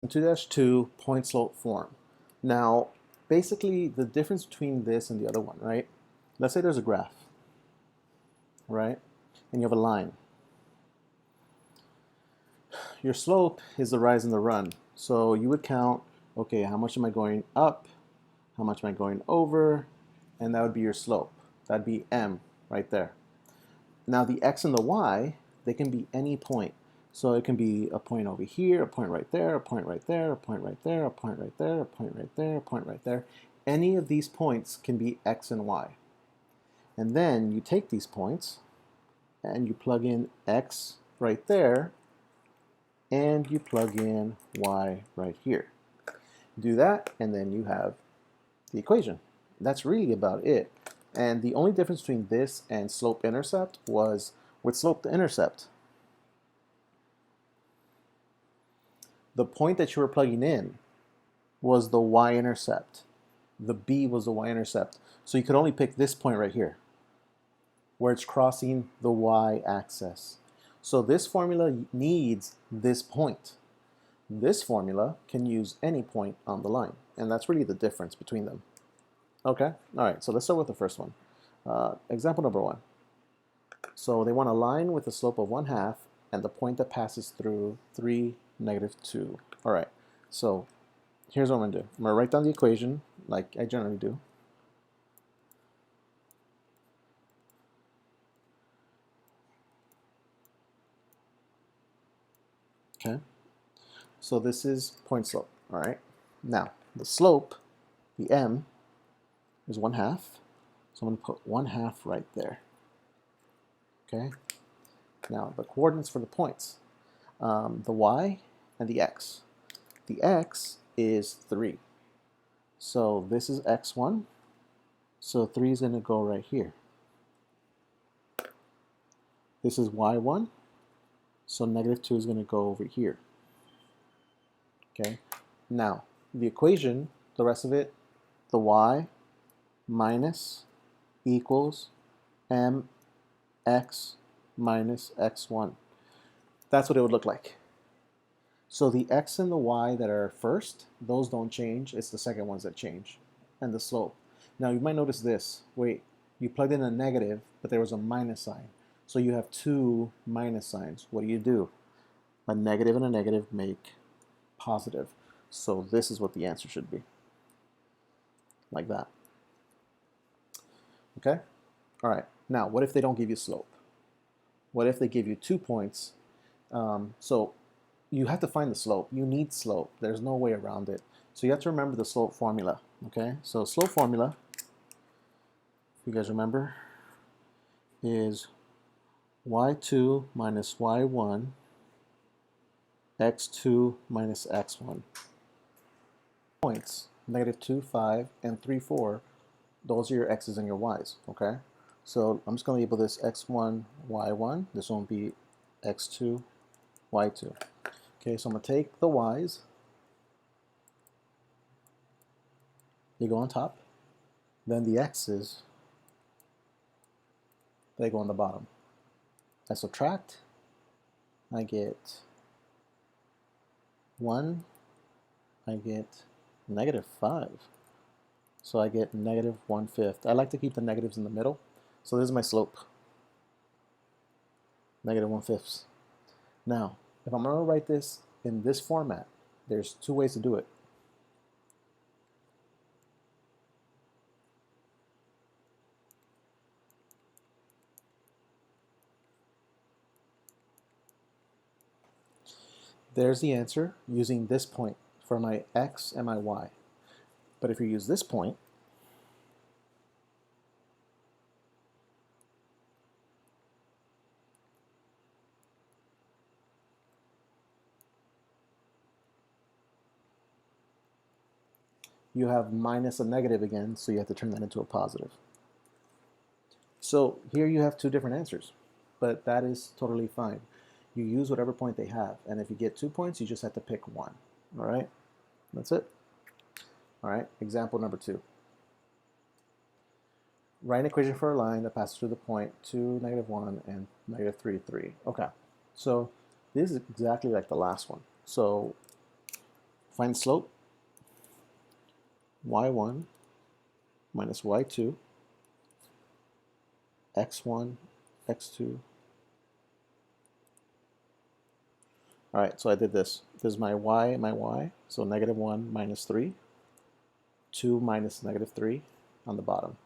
2-2 point slope form. Now, basically the difference between this and the other one, right? Let's say there's a graph, right? And you have a line. Your slope is the rise and the run. So you would count, okay, how much am I going up? How much am I going over? And that would be your slope. That'd be m right there. Now the x and the y, they can be any point. So it can be a point over here, a point right there, a point right there, a point right there, a point right there, a point right there, a point right there. Any of these points can be x and y. And then you take these points and you plug in x right there and you plug in y right here. Do that and then you have the equation. That's really about it. And the only difference between this and slope-intercept was with slope-to-intercept, the point that you were plugging in was the y-intercept. The b was the y-intercept. So you could only pick this point right here, where it's crossing the y-axis. So this formula needs this point. This formula can use any point on the line, and that's really the difference between them. Okay, all right, so let's start with the first one. Example number 1. So they want a line with a slope of 1/2 and the point that passes through 3, -2. All right, so here's what I'm gonna do. I'm gonna write down the equation like I generally do. Okay, so this is point slope, all right? Now, the slope, the m, is 1/2, so I'm gonna put 1/2 right there, okay? Now, the coordinates for the points, the y and the x. The x is 3, so this is x1, so 3 is gonna go right here. This is y1, so -2 is gonna go over here. Okay, now the equation, the rest of it, the y minus equals mx minus x1. That's what it would look like. So the x and the y that are first, those don't change. It's the second ones that change, and the slope. Now you might notice this. Wait, you plugged in a negative, but there was a minus sign. So you have 2 minus signs. What do? A negative and a negative make positive. So this is what the answer should be. Like that. Okay? All right. Now, what if they don't give you slope? What if they give you 2 points? So you have to find the slope. You need slope. There's no way around it. So you have to remember the slope formula. Okay? So slope formula, if you guys remember, is y2 minus y1 x2 minus x1. Points, -2, 5, and 3, 4, those are your x's and your y's, okay? So I'm just going to label this x1, y1. This one will be x2, y2. Okay, so I'm going to take the y's. They go on top. Then the x's, they go on the bottom. I subtract. I get 1. I get -5. So I get -1/5. I like to keep the negatives in the middle. So this is my slope. -1/5. Now, if I'm going to write this in this format, there's 2 ways to do it. There's the answer using this point for my x and my y. But if you use this point, you have minus a negative again, so you have to turn that into a positive. So here you have 2 different answers, but that is totally fine. You use whatever point they have, and if you get 2 points, you just have to pick one. All right, that's it. All right, example number 2. Write an equation for a line that passes through the point 2, -1, and -3, 3. Okay, so this is exactly like the last one. So Find the slope. y1 minus y2, x1, x2. All right, so I did this. This is my y, so -1 minus 3, 2 minus -3 on the bottom.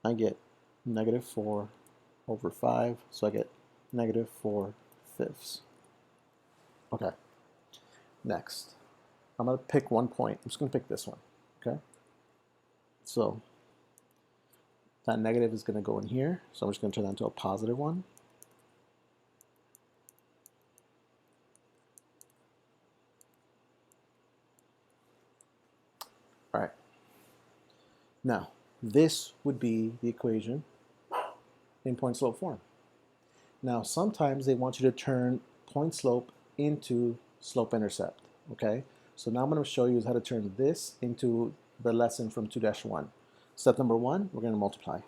I get -4 over 5, so I get -4/5. Okay, next. I'm going to pick one point. I'm just going to pick this one, okay? So that negative is going to go in here, so I'm just going to turn that into a positive one. All right. Now, this would be the equation in point-slope form. Now, sometimes they want you to turn point-slope into slope-intercept, okay? So now I'm going to show you how to turn this into the lesson from 2-1. Step number 1, we're going to multiply.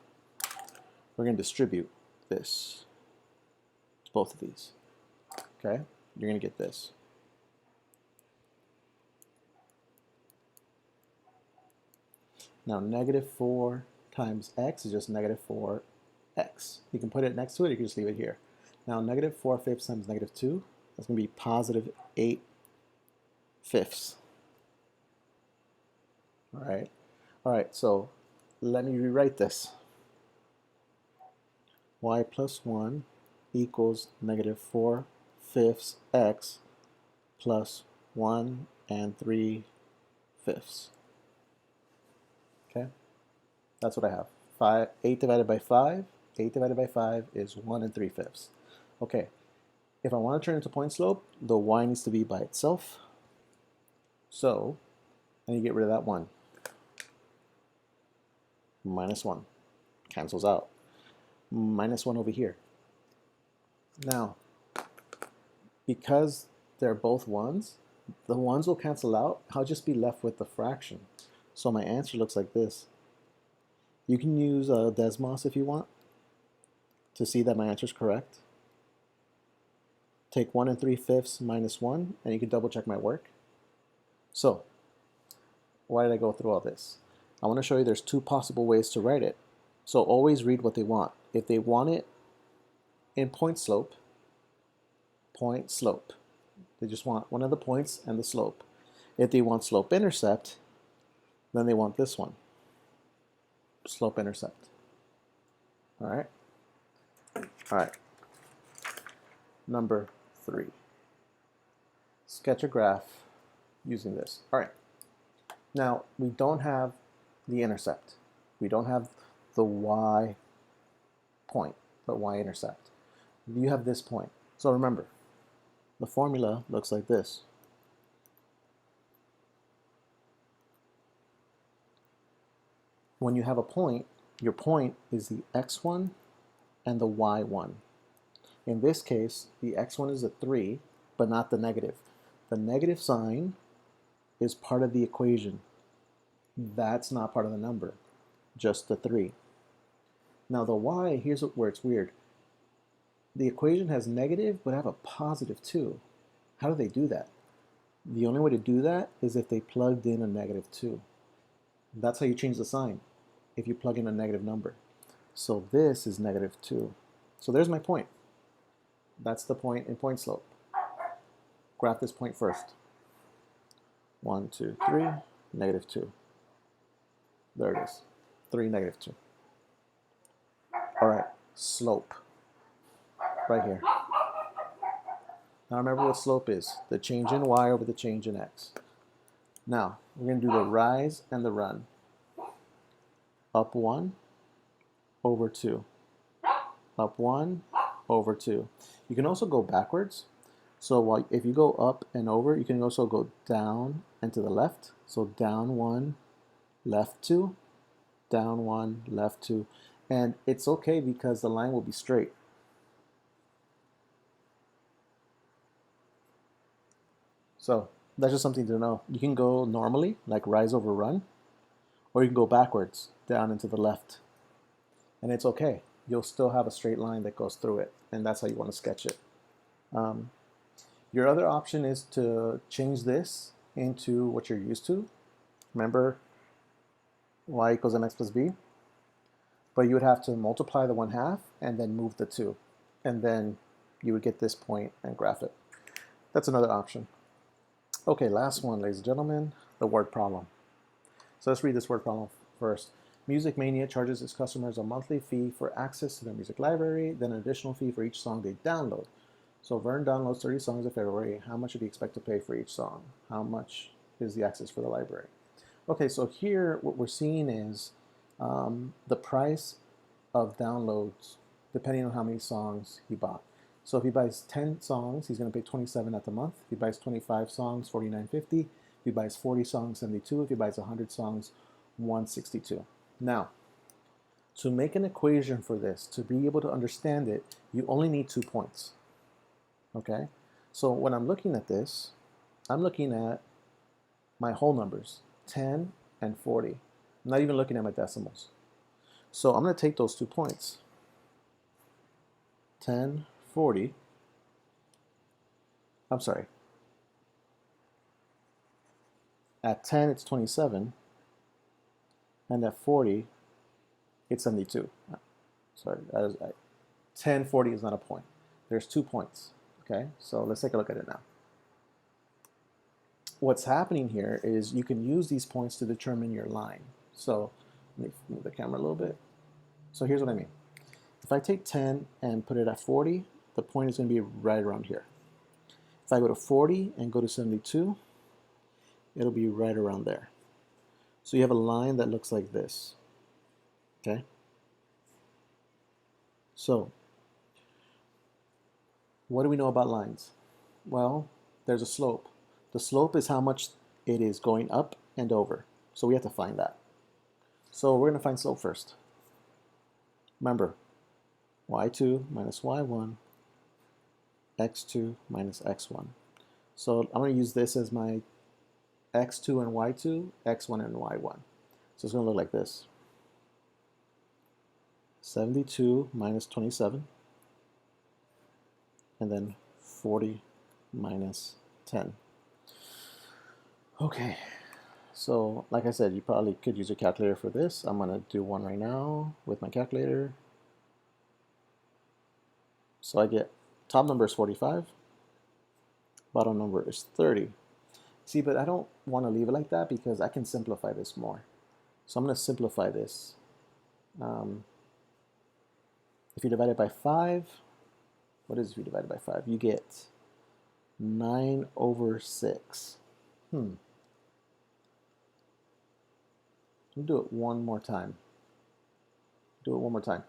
We're going to distribute this to both of these, okay? You're going to get this. Now, -4 times x is just -4x. You can put it next to it, you can just leave it here. Now, -4/5 times -2, that's going to be +8/5. All right, so let me rewrite this. Y plus 1 equals -4/5 x plus 1 3/5. Okay, that's what I have. 8 divided by 5. 8 divided by 5 is 1 3/5. Okay, if I want to turn it into point slope, the y needs to be by itself. So I need to get rid of that 1. -1 cancels out. -1 over here. Now, because they're both 1s, the 1s will cancel out. I'll just be left with the fraction. So my answer looks like this. You can use Desmos if you want to see that my answer is correct. Take 1 3/5 minus 1, and you can double check my work. So, why did I go through all this? I want to show you there's 2 possible ways to write it. So always read what they want. If they want it in point slope, they just want one of the points and the slope. If they want slope intercept, then they want this one, slope intercept. All right. All right. Number 3. Sketch a graph using this. All right. Now, we don't have the intercept. We don't have the y point, the y-intercept. You have this point. So remember, the formula looks like this. When you have a point, your point is the x1 and the y1. In this case, the x1 is a 3, but not the negative. The negative sign is part of the equation. That's not part of the number, just the 3. Now the y, here's where it's weird. The equation has negative, but I have a positive too. How do they do that? The only way to do that is if they plugged in a -2. That's how you change the sign, if you plug in a negative number. So this is -2. So there's my point. That's the point in point slope. Graph this point first. 1, 2, 3, -2. There it is. 3, -2. All right, slope. Right here. Now remember what slope is. The change in y over the change in x. Now, we're going to do the rise and the run. Up 1 over 2. Up 1 over 2. You can also go backwards. So if you go up and over, you can also go down and to the left. So down 1, left 2, down 1, left 2. And it's okay because the line will be straight. So that's just something to know. You can go normally, like rise over run, or you can go backwards, down and to the left. And it's okay. You'll still have a straight line that goes through it, and that's how you want to sketch it. Your other option is to change this into what you're used to. Remember, y equals mx plus b. But you would have to multiply the 1/2 and then move the 2. And then you would get this point and graph it. That's another option. Okay, last one, ladies and gentlemen, the word problem. So let's read this word problem first. Music Mania charges its customers a monthly fee for access to their music library, then an additional fee for each song they download. So Vern downloads 30 songs in February. How much would he expect to pay for each song? How much is the access for the library? Okay, so here what we're seeing is the price of downloads depending on how many songs he bought. So if he buys 10 songs, he's going to pay $27 at the month. If he buys 25 songs, $49.50. If he buys 40 songs, $72. If he buys 100 songs, $162. Now, to make an equation for this, to be able to understand it, you only need 2 points. Okay? So when I'm looking at this, I'm looking at my whole numbers, 10 and 40. I'm not even looking at my decimals. So I'm going to take those 2 points, 10, 40. I'm sorry. At 10, it's 27. And at 40, it's 72. Sorry, 10, 40 is not a point. There's 2 points. Okay, so let's take a look at it now. What's happening here is you can use these points to determine your line. So let me move the camera a little bit. So here's what I mean. If I take 10 and put it at 40, the point is going to be right around here. If I go to 40 and go to 72, it'll be right around there. So you have a line that looks like this. Okay? So, what do we know about lines? Well, there's a slope. The slope is how much it is going up and over. So we have to find that. So we're going to find slope first. Remember, y2 minus y1, x2 minus x1. So I'm going to use this as my x2 and y2, x1 and y1. So it's going to look like this. 72 minus 27, and then 40 minus 10. Okay, so like I said, you probably could use a calculator for this. I'm going to do one right now with my calculator. So I get top number is 45, bottom number is 30. See, but I don't want to leave it like that because I can simplify this more. So I'm going to simplify this. If you divide it by 5, what is if you divide it by 5? You get 9 over 6. Let me do it one more time. Do it one more time.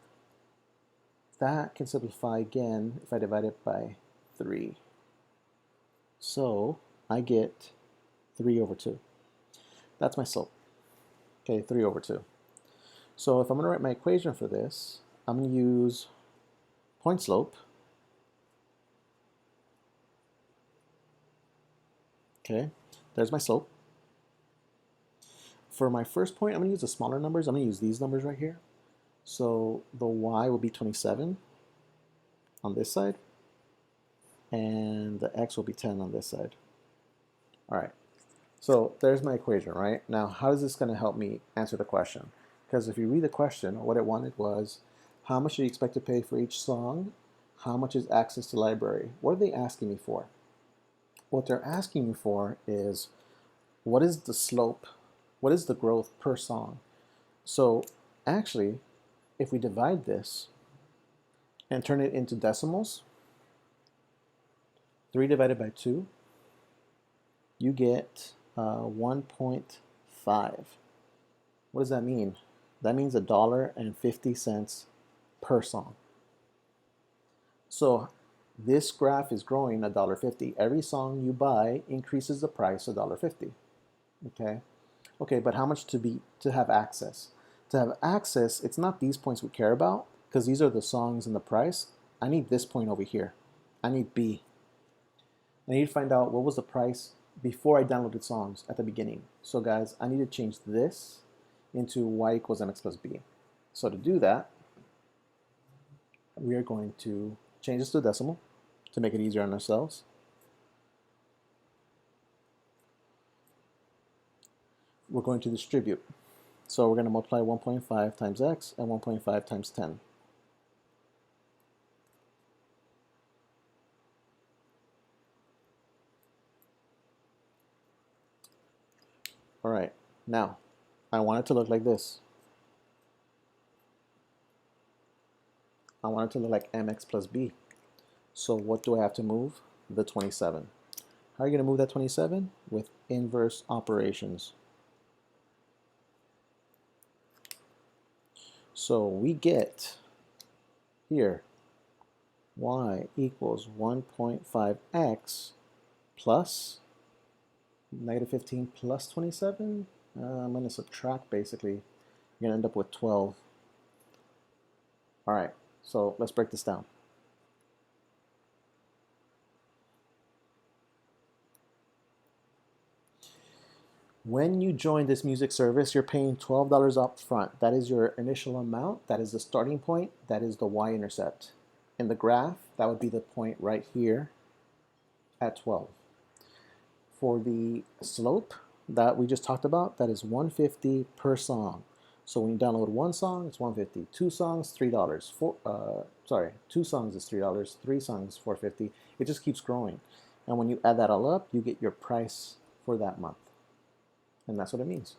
That can simplify again if I divide it by 3. So I get 3 over 2. That's my slope. Okay, 3 over 2. So if I'm going to write my equation for this, I'm going to use point slope. Okay, there's my slope. For my first point, I'm going to use the smaller numbers. I'm going to use these numbers right here. So the y will be 27 on this side, and the x will be 10 on this side. All right, so there's my equation, right? Now, how is this going to help me answer the question? Because if you read the question, what it wanted was, how much do you expect to pay for each song? How much is access to library? What are they asking me for? What they're asking me for is, what is the slope? What is the growth per song? So actually, if we divide this and turn it into decimals, 3 divided by 2, you get 1.5. What does that mean? That means $1.50 per song. So this graph is growing $1.50. Every song you buy increases the price $1.50. Okay? Okay, but how much to have access? To have access, it's not these points we care about, because these are the songs and the price. I need this point over here. I need B. I need to find out what was the price before I downloaded songs at the beginning. So guys, I need to change this into y equals mx plus b. So to do that, we are going to change this to a decimal to make it easier on ourselves. we're going to distribute. So we're going to multiply 1.5 times x and 1.5 times 10. All right, now I want it to look like this. I want it to look like mx plus b. So what do I have to move? The 27. How are you going to move that 27? With inverse operations. So we get here y equals 1.5x plus negative 15 plus 27. I'm going to subtract basically. You're going to end up with 12. All right, so let's break this down. When you join this music service, you're paying $12 up front. That is your initial amount. That is the starting point. That is the y-intercept. In the graph, that would be the point right here at 12. For the slope that we just talked about, that is $150 per song. So when you download one song, it's $150. Two songs, $3. Two songs is $3. Three songs, $4.50. It just keeps growing. And when you add that all up, you get your price for that month. And that's what it means.